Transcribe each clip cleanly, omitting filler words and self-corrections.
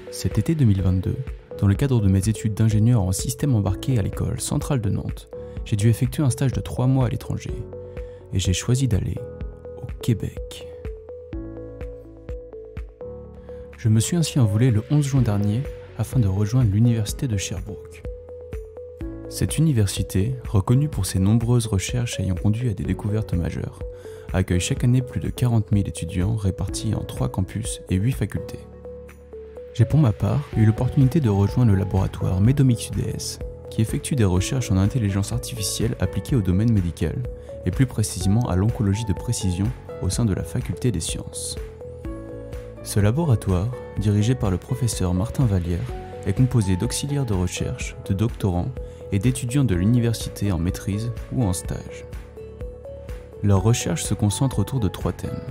Cet été 2022, dans le cadre de mes études d'ingénieur en système embarqué à l'école centrale de Nantes, j'ai dû effectuer un stage de 3 mois à l'étranger et j'ai choisi d'aller au Québec. Je me suis ainsi envolé le 11 juin dernier afin de rejoindre l'université de Sherbrooke. Cette université, reconnue pour ses nombreuses recherches ayant conduit à des découvertes majeures, accueille chaque année plus de 40 000 étudiants répartis en 3 campus et 8 facultés. J'ai pour ma part eu l'opportunité de rejoindre le laboratoire Medomix UDS, qui effectue des recherches en intelligence artificielle appliquées au domaine médical, et plus précisément à l'oncologie de précision au sein de la faculté des sciences. Ce laboratoire, dirigé par le professeur Martin Vallière, est composé d'auxiliaires de recherche, de doctorants et d'étudiants de l'université en maîtrise ou en stage. Leurs recherches se concentrent autour de 3 thèmes.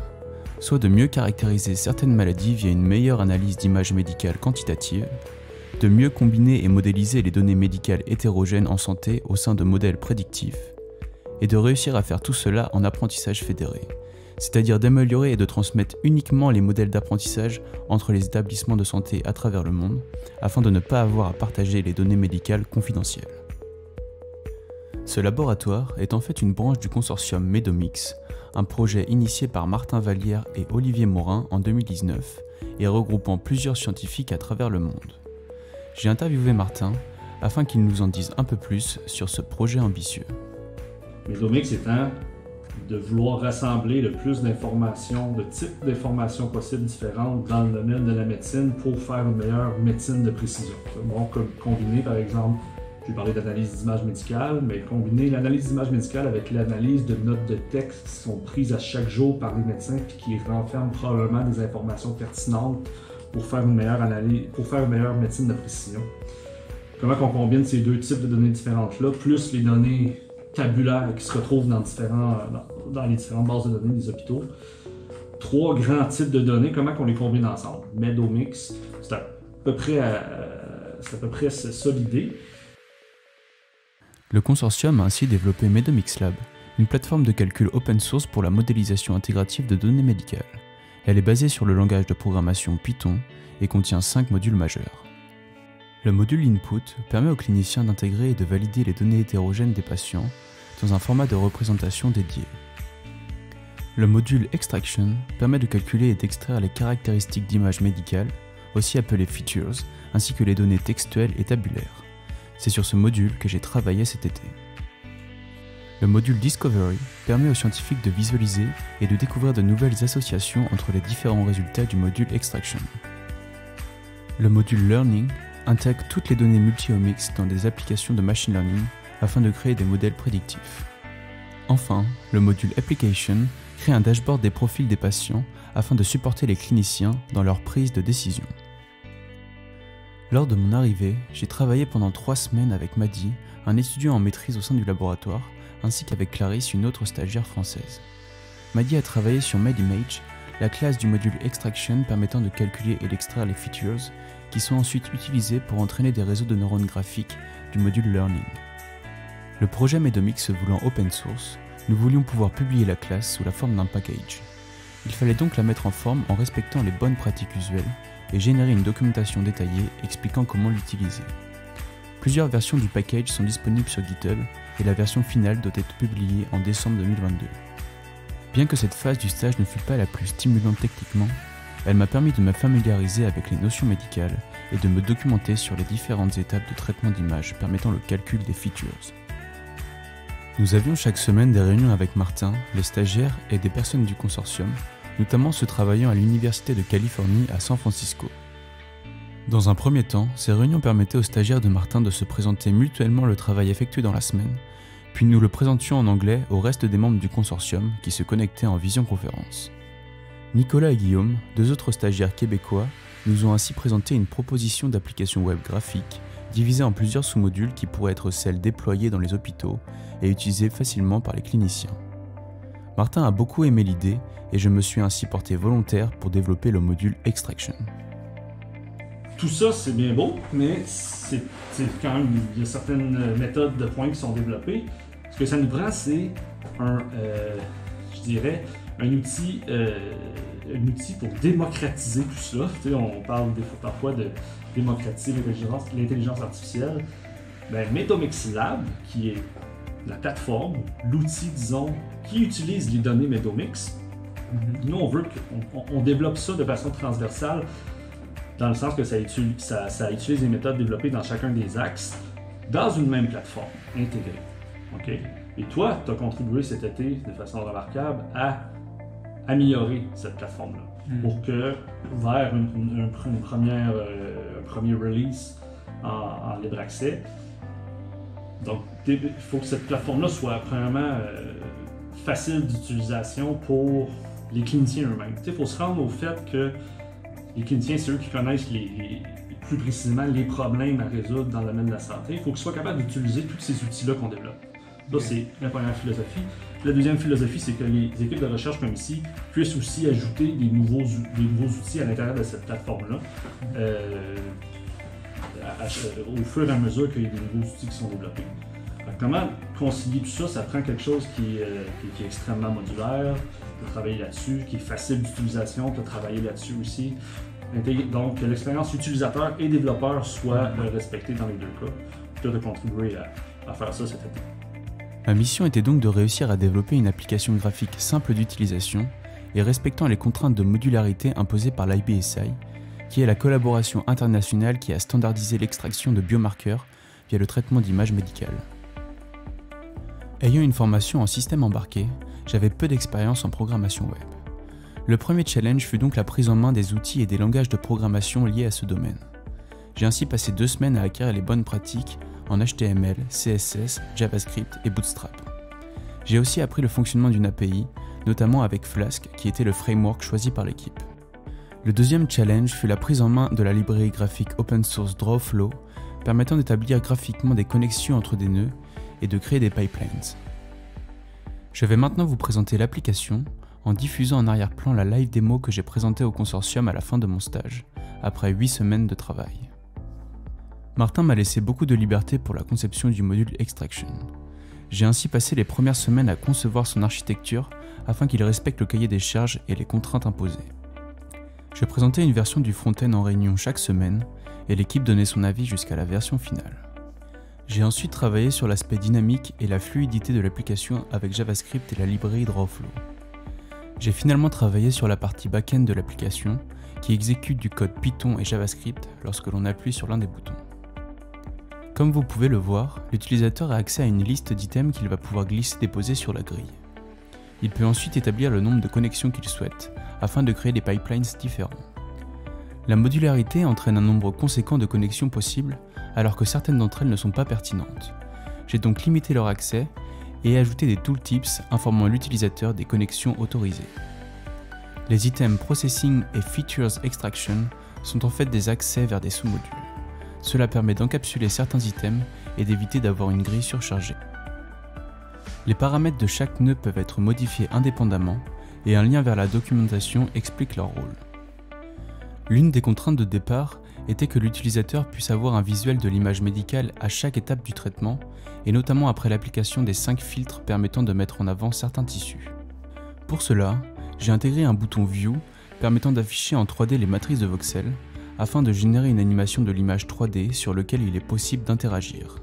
Soit de mieux caractériser certaines maladies via une meilleure analyse d'images médicales quantitatives, de mieux combiner et modéliser les données médicales hétérogènes en santé au sein de modèles prédictifs, et de réussir à faire tout cela en apprentissage fédéré, c'est-à-dire d'améliorer et de transmettre uniquement les modèles d'apprentissage entre les établissements de santé à travers le monde, afin de ne pas avoir à partager les données médicales confidentielles. Ce laboratoire est en fait une branche du consortium Medomix, un projet initié par Martin Vallière et Olivier Morin en 2019 et regroupant plusieurs scientifiques à travers le monde. J'ai interviewé Martin afin qu'il nous en dise un peu plus sur ce projet ambitieux. Medomix étant de vouloir rassembler le plus d'informations, de types d'informations possibles différentes dans le domaine de la médecine pour faire une meilleure médecine de précision. Bon, combiner par exemple, je vais parler d'analyse d'image médicale, mais combiner l'analyse d'image médicale avec l'analyse de notes de texte qui sont prises à chaque jour par les médecins et qui renferment probablement des informations pertinentes pour faire une meilleure analyse, pour faire une meilleure médecine de précision. Comment on combine ces deux types de données différentes-là, plus les données tabulaires qui se retrouvent dans les différentes bases de données des hôpitaux. 3 grands types de données, comment on les combine ensemble? Medomix, c'est à peu près ça l'idée. Le consortium a ainsi développé Medomix Lab, une plateforme de calcul open source pour la modélisation intégrative de données médicales. Elle est basée sur le langage de programmation Python et contient 5 modules majeurs. Le module Input permet aux cliniciens d'intégrer et de valider les données hétérogènes des patients dans un format de représentation dédié. Le module Extraction permet de calculer et d'extraire les caractéristiques d'images médicales, aussi appelées features, ainsi que les données textuelles et tabulaires. C'est sur ce module que j'ai travaillé cet été. Le module Discovery permet aux scientifiques de visualiser et de découvrir de nouvelles associations entre les différents résultats du module Extraction. Le module Learning intègre toutes les données multi-omics dans des applications de machine learning afin de créer des modèles prédictifs. Enfin, le module Application crée un dashboard des profils des patients afin de supporter les cliniciens dans leur prise de décision. Lors de mon arrivée, j'ai travaillé pendant 3 semaines avec Madi, un étudiant en maîtrise au sein du laboratoire, ainsi qu'avec Clarisse, une autre stagiaire française. Madi a travaillé sur MedImage, la classe du module Extraction permettant de calculer et d'extraire les features, qui sont ensuite utilisées pour entraîner des réseaux de neurones graphiques du module Learning. Le projet Medomix se voulant open source, nous voulions pouvoir publier la classe sous la forme d'un package. Il fallait donc la mettre en forme en respectant les bonnes pratiques usuelles et générer une documentation détaillée expliquant comment l'utiliser. Plusieurs versions du package sont disponibles sur GitHub et la version finale doit être publiée en décembre 2022. Bien que cette phase du stage ne fut pas la plus stimulante techniquement, elle m'a permis de me familiariser avec les notions médicales et de me documenter sur les différentes étapes de traitement d'images permettant le calcul des features. Nous avions chaque semaine des réunions avec Martin, les stagiaires et des personnes du consortium, notamment ceux travaillant à l'Université de Californie à San Francisco. Dans un premier temps, ces réunions permettaient aux stagiaires de Martin de se présenter mutuellement le travail effectué dans la semaine, puis nous le présentions en anglais au reste des membres du consortium qui se connectaient en visioconférence. Nicolas et Guillaume, 2 autres stagiaires québécois, nous ont ainsi présenté une proposition d'application web graphique divisée en plusieurs sous-modules qui pourraient être celles déployées dans les hôpitaux et utilisées facilement par les cliniciens. Martin a beaucoup aimé l'idée et je me suis ainsi porté volontaire pour développer le module Extraction. Tout ça, c'est bien beau, mais c'est quand même, il y a certaines méthodes de points qui sont développées. Ce que ça nous prend, c'est un outil un outil pour démocratiser tout ça. Tu sais, on parle parfois de démocratiser l'intelligence artificielle. Ben, Medomix Lab, qui est la plateforme, l'outil, disons, qui utilise les données Medomix, nous, on veut qu'on développe ça de façon transversale, dans le sens que ça utilise les méthodes développées dans chacun des axes, dans une même plateforme intégrée. Okay? Et toi, tu as contribué cet été de façon remarquable à améliorer cette plateforme-là pour que, vers un premier release en libre accès, donc il faut que cette plateforme-là soit premièrement facile d'utilisation pour les cliniciens eux-mêmes. Il faut se rendre au fait que les cliniciens, c'est eux qui connaissent plus précisément les problèmes à résoudre dans le domaine de la santé. Il faut qu'ils soient capables d'utiliser tous ces outils-là qu'on développe. Ça, c'est la première philosophie. La deuxième philosophie, c'est que les équipes de recherche comme ici puissent aussi ajouter des nouveaux outils à l'intérieur de cette plateforme-là au fur et à mesure qu'il y a des nouveaux outils qui sont développés. Alors, comment concilier tout ça? Ça prend quelque chose qui est extrêmement modulaire, de travailler là-dessus, qui est facile d'utilisation, de travailler là-dessus aussi. Donc, que l'expérience utilisateur et développeur soit respectée dans les deux cas. Puis de contribuer à faire ça cet été. Ma mission était donc de réussir à développer une application graphique simple d'utilisation et respectant les contraintes de modularité imposées par l'IBSI, qui est la collaboration internationale qui a standardisé l'extraction de biomarqueurs via le traitement d'images médicales. Ayant une formation en système embarqué, j'avais peu d'expérience en programmation web. Le premier challenge fut donc la prise en main des outils et des langages de programmation liés à ce domaine. J'ai ainsi passé 2 semaines à acquérir les bonnes pratiques en HTML, CSS, JavaScript et Bootstrap. J'ai aussi appris le fonctionnement d'une API, notamment avec Flask, qui était le framework choisi par l'équipe. Le deuxième challenge fut la prise en main de la librairie graphique open source Drawflow, permettant d'établir graphiquement des connexions entre des nœuds et de créer des pipelines. Je vais maintenant vous présenter l'application en diffusant en arrière-plan la live démo que j'ai présentée au consortium à la fin de mon stage, après 8 semaines de travail. Martin m'a laissé beaucoup de liberté pour la conception du module Extraction. J'ai ainsi passé les premières semaines à concevoir son architecture afin qu'il respecte le cahier des charges et les contraintes imposées. Je présentais une version du front-end en réunion chaque semaine et l'équipe donnait son avis jusqu'à la version finale. J'ai ensuite travaillé sur l'aspect dynamique et la fluidité de l'application avec JavaScript et la librairie Drawflow. J'ai finalement travaillé sur la partie back-end de l'application qui exécute du code Python et JavaScript lorsque l'on appuie sur l'un des boutons. Comme vous pouvez le voir, l'utilisateur a accès à une liste d'items qu'il va pouvoir glisser-déposer sur la grille. Il peut ensuite établir le nombre de connexions qu'il souhaite, afin de créer des pipelines différents. La modularité entraîne un nombre conséquent de connexions possibles, alors que certaines d'entre elles ne sont pas pertinentes. J'ai donc limité leur accès et ajouté des tooltips informant l'utilisateur des connexions autorisées. Les items Processing et Features Extraction sont en fait des accès vers des sous-modules. Cela permet d'encapsuler certains items et d'éviter d'avoir une grille surchargée. Les paramètres de chaque nœud peuvent être modifiés indépendamment et un lien vers la documentation explique leur rôle. L'une des contraintes de départ était que l'utilisateur puisse avoir un visuel de l'image médicale à chaque étape du traitement et notamment après l'application des 5 filtres permettant de mettre en avant certains tissus. Pour cela, j'ai intégré un bouton View permettant d'afficher en 3D les matrices de voxels afin de générer une animation de l'image 3D sur lequel il est possible d'interagir.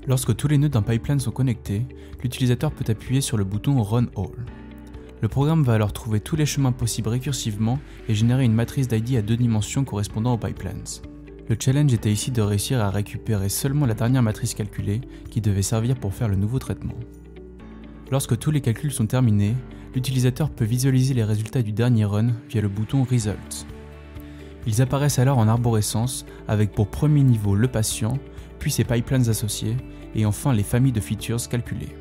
Lorsque tous les nœuds d'un pipeline sont connectés, l'utilisateur peut appuyer sur le bouton Run All. Le programme va alors trouver tous les chemins possibles récursivement et générer une matrice d'ID à 2 dimensions correspondant aux pipelines. Le challenge était ici de réussir à récupérer seulement la dernière matrice calculée qui devait servir pour faire le nouveau traitement. Lorsque tous les calculs sont terminés, l'utilisateur peut visualiser les résultats du dernier run via le bouton Results. Ils apparaissent alors en arborescence avec pour premier niveau le patient, puis ses pipelines associés et enfin les familles de features calculées.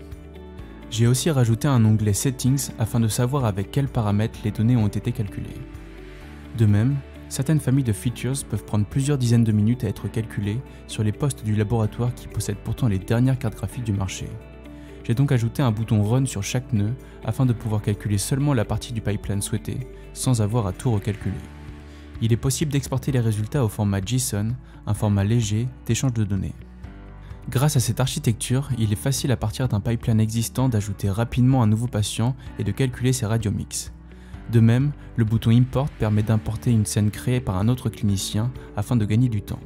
J'ai aussi rajouté un onglet Settings afin de savoir avec quels paramètres les données ont été calculées. De même, certaines familles de features peuvent prendre plusieurs dizaines de minutes à être calculées sur les postes du laboratoire qui possèdent pourtant les dernières cartes graphiques du marché. J'ai donc ajouté un bouton Run sur chaque nœud afin de pouvoir calculer seulement la partie du pipeline souhaitée sans avoir à tout recalculer. Il est possible d'exporter les résultats au format JSON, un format léger d'échange de données. Grâce à cette architecture, il est facile à partir d'un pipeline existant d'ajouter rapidement un nouveau patient et de calculer ses radiomix. De même, le bouton Import permet d'importer une scène créée par un autre clinicien afin de gagner du temps.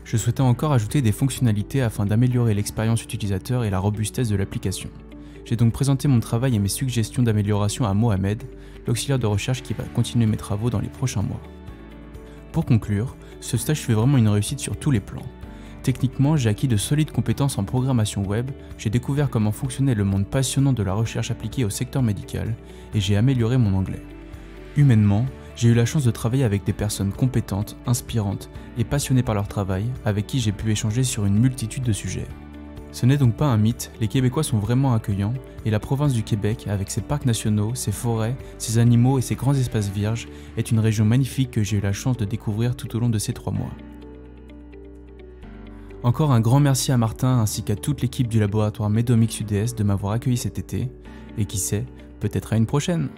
Je souhaitais encore ajouter des fonctionnalités afin d'améliorer l'expérience utilisateur et la robustesse de l'application. J'ai donc présenté mon travail et mes suggestions d'amélioration à Mohamed, l'auxiliaire de recherche qui va continuer mes travaux dans les prochains mois. Pour conclure, ce stage fut vraiment une réussite sur tous les plans. Techniquement, j'ai acquis de solides compétences en programmation web, j'ai découvert comment fonctionnait le monde passionnant de la recherche appliquée au secteur médical et j'ai amélioré mon anglais. Humainement, j'ai eu la chance de travailler avec des personnes compétentes, inspirantes et passionnées par leur travail, avec qui j'ai pu échanger sur une multitude de sujets. Ce n'est donc pas un mythe, les Québécois sont vraiment accueillants et la province du Québec, avec ses parcs nationaux, ses forêts, ses animaux et ses grands espaces vierges, est une région magnifique que j'ai eu la chance de découvrir tout au long de ces 3 mois. Encore un grand merci à Martin ainsi qu'à toute l'équipe du laboratoire Medomix UDS de m'avoir accueilli cet été, et qui sait, peut-être à une prochaine.